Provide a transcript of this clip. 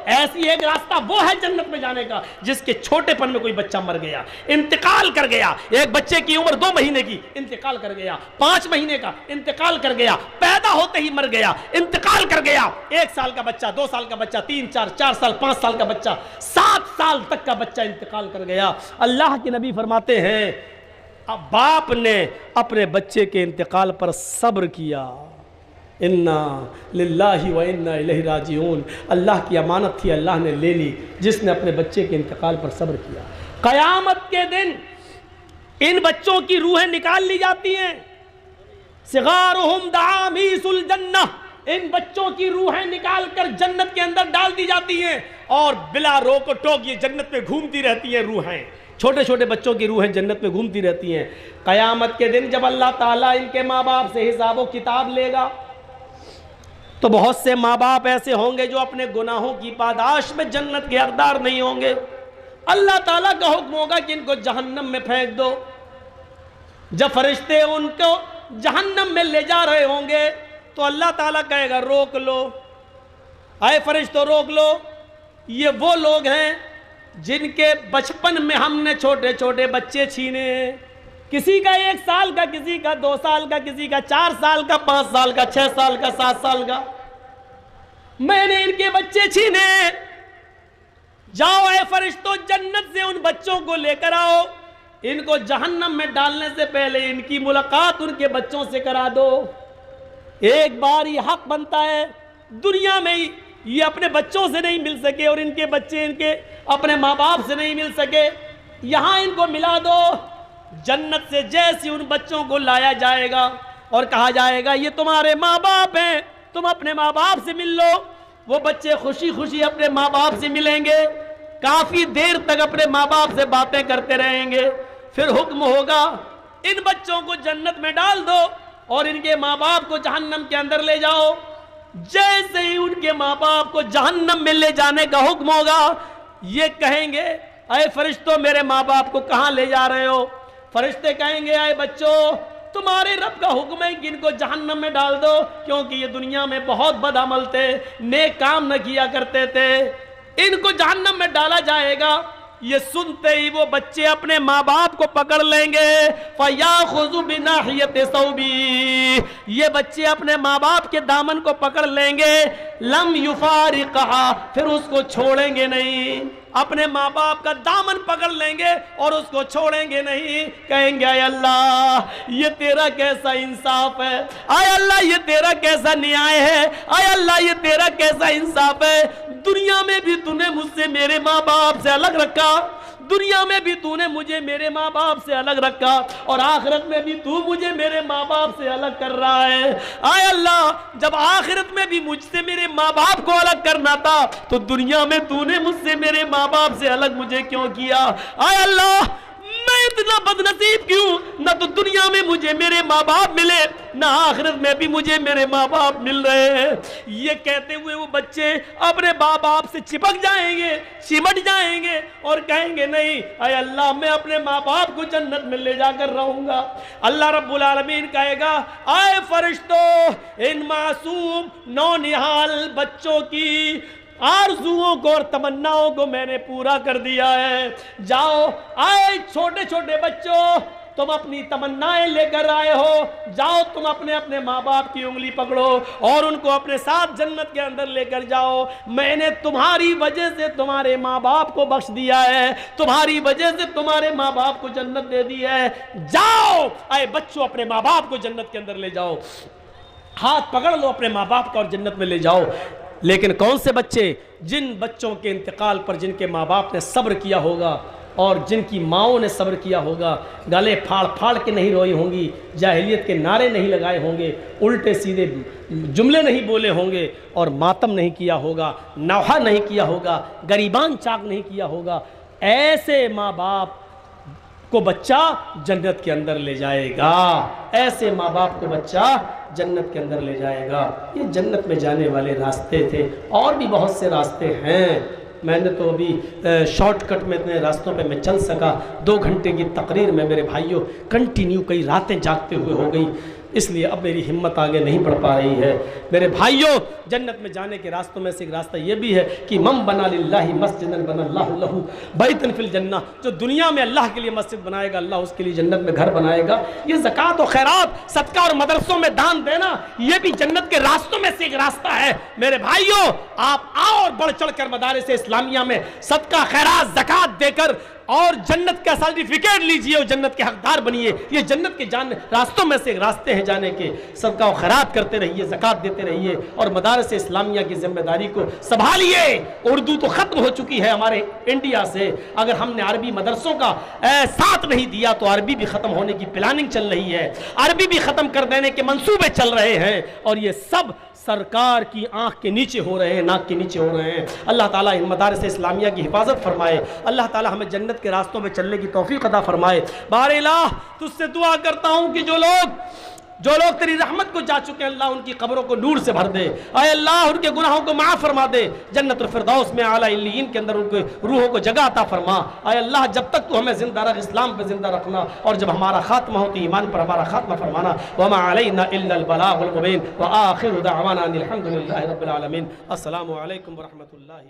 ایسی ایک راستہ وہ ہے جنت میں جانے کا جس کے چھوٹے پن میں کوئی بچہ مر گیا، انتقال کر گیا، ایک بچے کی عمر 2 مہینے کی انتقال کر گیا، 5 مہینے کا انتقال کر گیا، پیدا ہوتے ہی مر گیا، انتقال کر گیا، 1 سال کا بچہ، 2 سال کا بچہ، 3 4 سال 5 سال کا بچہ، 7 سال تک کا بچہ انتقال کر گیا۔ اللہ کے نبی فرماتے ہیں اب باپ نے اپنے بچے کے انتقال پر صبر کیا، انا للہ و انا الیہ راجعون، اللہ کی امانت تھی، اللہ نے لے لی، جس نے اپنے بچے کے انتقال پر صبر کیا۔ قیامت کے دن ان بچوں کی روحیں نکال لی جاتی ہیں، صغارہم دعامیس الجنہ، ان بچوں کی روحیں نکال کر جنت کے اندر ڈال دی جاتی ہیں، اور بلا روک و ٹوک یہ جنت میں گھومتی رہتی ہیں روحیں، چھوٹے چھوٹے بچوں کی روحیں جنت میں گھومتی رہتی ہیں۔ قیامت کے دن جب اللہ تعالیٰ ان کے ماں باپ سے حساب و کتاب لے گا تو بہت سے ماں باپ ایسے ہوں گے جو اپنے گناہوں کی پاداش میں جنت کے حقدار نہیں ہوں گے۔ اللہ تعالیٰ کا حکم ہوگا کہ ان کو جہنم میں پھینک دو۔ جب فرشتے ان کو جہنم میں لے جا رہے ہوں گے تو اللہ تعالیٰ کہے گا روک لو، اے فرشتوں روک لو، یہ وہ لوگ ہیں جن کے بچپن میں ہم نے چھوٹے چھوٹے بچے چھینے ہیں، کسی کا 1 سال کا، کسی کا 2 سال کا، کسی کا 4 سال کا، 5 سال کا، 6 سال کا، 7 سال کا، میں نے ان کے بچے چھینے۔ جاؤ اے فرشتوں جنت سے ان بچوں کو لے کر آؤ، ان کو جہنم میں ڈالنے سے پہلے ان کی ملاقات ان کے بچوں سے کرا دو۔ ایک بار یہ حق بنتا ہے، دنیا میں یہ اپنے بچوں سے نہیں مل سکے اور ان کے بچے ان کے اپنے ماں باپ سے نہیں مل سکے، یہاں ان کو ملا دو۔ جنت سے جیسے ان بچوں کو لایا جائے گا اور کہا جائے گا یہ تمہارے ماں باپ ہیں، تم اپنے ماں باپ سے مل لو، وہ بچے خوشی خوشی اپنے ماں باپ سے ملیں گے، کافی دیر تک اپنے ماں باپ سے باتیں کرتے رہیں گے، پھر حکم ہوگا ان بچوں کو جنت میں ڈال دو اور ان کے ماں باپ کو جہنم کے اندر لے جاؤ۔ جیسے ہی ان کے ماں باپ کو جہنم میں لے جانے کا حکم ہوگا، یہ کہیں گے اے فرشتوں میرے ماں باپ کو کہاں لے جا رہے ہو؟ فرشتے کہیں گے اے بچوں تمہارے رب کا حکم ہے کہ ان کو جہنم میں ڈال دو، کیونکہ یہ دنیا میں بہت بد عمل تھے، نیک کام نہ کیا کرتے تھے، ان کو جہنم میں ڈالا جائے گا۔ یہ سنتے ہی وہ بچے اپنے ماں باپ کو پکڑ لیں گے، فَيَأْخُذُ بِنَاحِيَةِ ثَوْبِهِ، یہ بچے اپنے ماں باپ کے دامن کو پکڑ لیں گے، لم يُفَارِقْهَا، پھر اس کو چھوڑیں گے نہیں، اپنے ماں باپ کا دامن پکڑ لیں گے اور اس کو چھوڑیں گے نہیں، کہیں گے اے اللہ یہ تیرا کیسا انصاف ہے، اے اللہ یہ تیرا کیسا نیائے ہے، اے اللہ یہ تیرا کیسا انصاف ہے، دنیا میں بھی تو نے مجھ سے میرے ماں باپ سے الگ رکھا، دنیا میں بھی تو نے مجھے میرے ماں باپ سے الگ رکھا، اور آخرت میں بھی تو مجھے میرے ماں باپ سے الگ کر رہا ہے، اے اللہ جب آخرت میں بھی مجھ سے میرے ماں باپ کو الگ کرنا تھا تو دنیا میں تو نے مجھ سے میرے ماں باپ سے الگ مجھے کیوں کیا؟ اے اللہ میں اتنا بد نصیب کیوں، نہ تو دنیا میں مجھے میرے ماں باپ ملے، نہ آخرت میں بھی مجھے میرے ماں باپ مل رہے ہیں۔ یہ کہتے ہوئے وہ بچے اپنے ماں باپ سے چپک جائیں گے، چمٹ جائیں گے اور کہیں گے نہیں اے اللہ میں اپنے ماں باپ کو جنت میں لے جا کر رہوں گا۔ اللہ رب العالمین کہے گا اے فرشتوں ان معصوم نونہال بچوں کی آرزوؤں کو اور تمناؤں کو میں نے پورا کر دیا ہے، جاؤ آئے چھوٹے چھوٹے بچوں تم اپنی تمنائیں لے کر آئے ہو، جاؤ تم اپنے اپنے ماں باپ کی انگلی پکڑو اور ان کو اپنے ساتھ جنت کے اندر لے کر جاؤ، میں نے تمہاری وجہ سے تمہارے ماں باپ کو بخش دیا ہے، تمہاری وجہ سے تمہارے ماں باپ کو جنت دے دی ہے، جاؤ اے بچوں اپنے ماں باپ کو جنت کے اندر لے جاؤ، ہاتھ پکڑ لو اپنے ماں باپ کا اور جنت میں لے جاؤ۔ لیکن کون سے بچے؟ جن بچوں کے انتقال پر جن کے ماں باپ نے صبر کیا ہوگا اور جن کی ماؤں نے صبر کیا ہوگا، گلے پھاڑ پھاڑ کے نہیں روئی ہوں گی، جاہلیت کے نعرے نہیں لگائے ہوں گے، الٹے سیدھے جملے نہیں بولے ہوں گے اور ماتم نہیں کیا ہوگا، نوحہ نہیں کیا ہوگا، گریبان چاک نہیں کیا ہوگا، ایسے ماں باپ کو بچہ جنت کے اندر لے جائے گا، ایسے ماں باپ کو بچہ جنت کے اندر لے جائے گا۔ یہ جنت میں جانے والے راستے تھے، اور بھی بہت سے راستے ہیں، میں نے تو ابھی شارٹ کٹ میں اتنے راستوں پہ میں چل سکا، 2 گھنٹے کی تقریر میں میرے بھائیوں کنٹینیو کئی راتیں جاگتے ہوئے ہو گئی، اس لیے اب میری ہمت آگے نہیں بڑھ پا رہی ہے۔ میرے بھائیوں، جنت میں جانے کے راستوں میں سے ایک راستہ یہ بھی ہے کہ من بنا للہ مسجدا بنا اللہ لہ بیتا فی الجنہ، جو دنیا میں اللہ کے لیے مسجد بنائے گا اللہ اس کے لیے جنت میں گھر بنائے گا۔ یہ زکوٰۃ و خیرات، صدقہ اور مدرسوں میں دان دینا، یہ بھی جنت کے راستوں میں سے ایک راستہ ہے۔ میرے بھائیوں، آپ آؤ اور بڑھ چڑھ کر مدارس اسلامیہ میں صدقہ خیرات زکوٰۃ دے کر اور جنت کا سرٹیفکیٹ لیجئے اور جنت کے حقدار بنیے۔ یہ جنت کے راستوں میں سے ایک راستے ہیں جانے کے۔ صدقہ و خیرات کرتے رہیے، زکوٰۃ دیتے رہیے اور مدارس اسلامیہ کی ذمہ داری کو سنبھالیے۔ اردو تو ختم ہو چکی ہے ہمارے انڈیا سے، اگر ہم نے عربی مدرسوں کا ساتھ نہیں دیا تو عربی بھی ختم ہونے کی پلاننگ چل رہی ہے، عربی بھی ختم کر دینے کے منصوبے چل رہے ہیں، اور یہ سب سرکار کی آنکھ کے نیچے ہو رہے ہیں، ناک کے نیچے ہو رہے ہیں۔ اللہ تعالیٰ ان مدارس اسلامیہ کی حفاظت فرمائے، اللہ تعالیٰ ہمیں جنت کے راستوں میں چلنے کی توفیق عطا فرمائے۔ بار الہ تجھ سے دعا کرتا ہوں کہ جو لوگ تیری رحمت کو جا چکے ہیں، اللہ ان کی قبروں کو نور سے بھر دے، اے اللہ ان کے گناہوں کو معاف فرما دے، جنت الفردوس میں اعلیٰ علیین کے اندر ان کے روحوں کو جگہ عطا فرما۔ اے اللہ جب تک تو ہمیں زندہ رکھ، اسلام پہ زندہ رکھنا، اور جب ہمارا خاتمہ ہو تو ایمان پر ہمارا خاتمہ فرمانا۔ وما علینا الا البلاغ المبین، وآخر دعوانا ان الحمد للہ رب العالمین۔ السلام علیکم ورحمۃ اللہ۔